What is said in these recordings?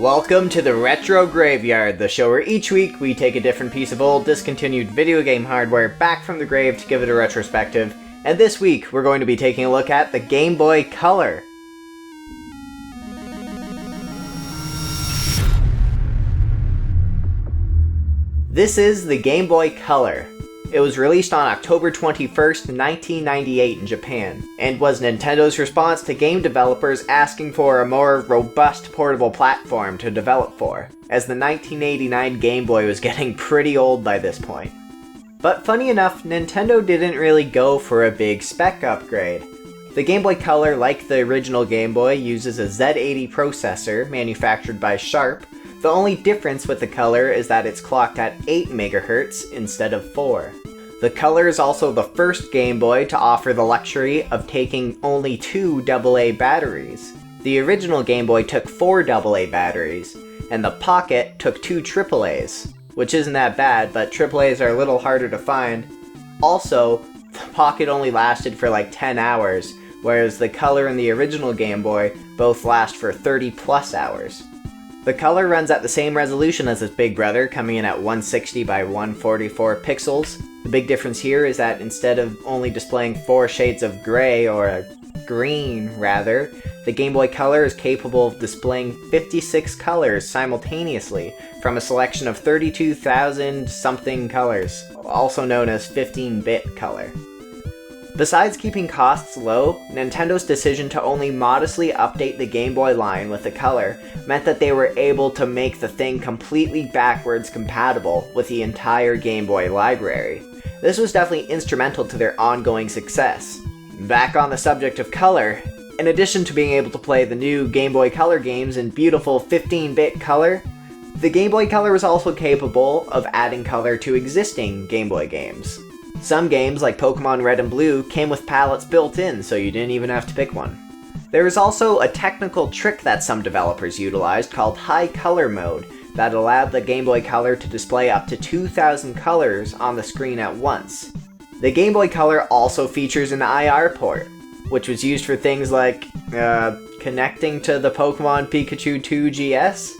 Welcome to the Retro Graveyard, the show where each week we take a different piece of old, discontinued video game hardware back from the grave to give it a retrospective, and this week we're going to be taking a look at the Game Boy Color. This is the Game Boy Color. It was released on October 21st, 1998 in Japan, and was Nintendo's response to game developers asking for a more robust portable platform to develop for, as the 1989 Game Boy was getting pretty old by this point. But funny enough, Nintendo didn't really go for a big spec upgrade. The Game Boy Color, like the original Game Boy, uses a Z80 processor manufactured by Sharp. The only difference with the Color is that it's clocked at 8 MHz instead of 4. The Color is also the first Game Boy to offer the luxury of taking only 2 AA batteries. The original Game Boy took 4 AA batteries, and the Pocket took 2 AAAs, which isn't that bad, but AAAs are a little harder to find. Also, the Pocket only lasted for like 10 hours, whereas the Color and the original Game Boy both last for 30 plus hours. The Color runs at the same resolution as its big brother, coming in at 160 by 144 pixels. The big difference here is that instead of only displaying 4 shades of gray, or green rather, the Game Boy Color is capable of displaying 56 colors simultaneously from a selection of 32,000 something colors, also known as 15-bit color. Besides keeping costs low, Nintendo's decision to only modestly update the Game Boy line with the Color meant that they were able to make the thing completely backwards compatible with the entire Game Boy library. This was definitely instrumental to their ongoing success. Back on the subject of color, in addition to being able to play the new Game Boy Color games in beautiful 15-bit color, the Game Boy Color was also capable of adding color to existing Game Boy games. Some games, like Pokemon Red and Blue, came with palettes built in, so you didn't even have to pick one. There is also a technical trick that some developers utilized called High Color Mode that allowed the Game Boy Color to display up to 2,000 colors on the screen at once. The Game Boy Color also features an IR port, which was used for things like, connecting to the Pokemon Pikachu 2 GS?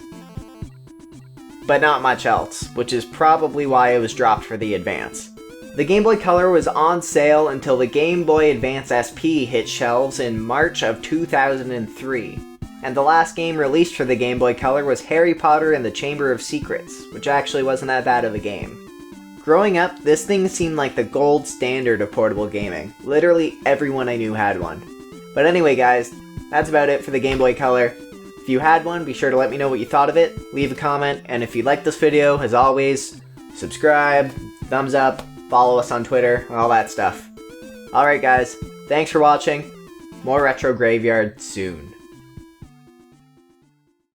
But not much else, which is probably why it was dropped for the Advance. The Game Boy Color was on sale until the Game Boy Advance SP hit shelves in March of 2003, and the last game released for the Game Boy Color was Harry Potter and the Chamber of Secrets, which actually wasn't that bad of a game. Growing up, this thing seemed like the gold standard of portable gaming. Literally everyone I knew had one. But anyway guys, that's about it for the Game Boy Color. If you had one, be sure to let me know what you thought of it, leave a comment, and if you liked this video, as always, subscribe, thumbs up, follow us on Twitter, all that stuff. Alright guys, thanks for watching. More Retro Graveyard soon.